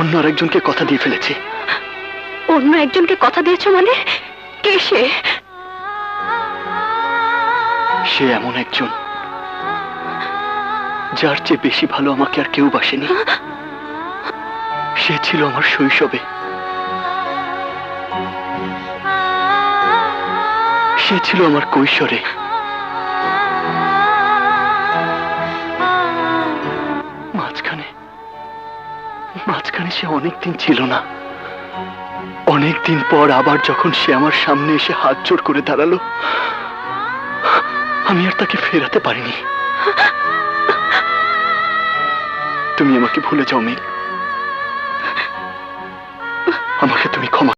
অন্য আরেকজনকে কথা দিয়ে ফেলেছি। অন্য একজনকে কথা দিয়েছো মানে? কে সে? সে এমন একজন যার চেয়ে বেশি ভালো আমাকে আর কেউ বাসেনি। সে ছিল আমার শৈশবে, সে ছিল আমার কৈশোরে। মাঝখানে সে অনেকদিন ছিল না। অনেকদিন পর আবার যখন সে আমার সামনে এসে হাত জোড় করে দাঁড়ালো, আমি আর তাকে ফেরাতে পারিনি। তুমি আমাকে ভুলে যাও মেঘ, আমাকে তুমি ক্ষমা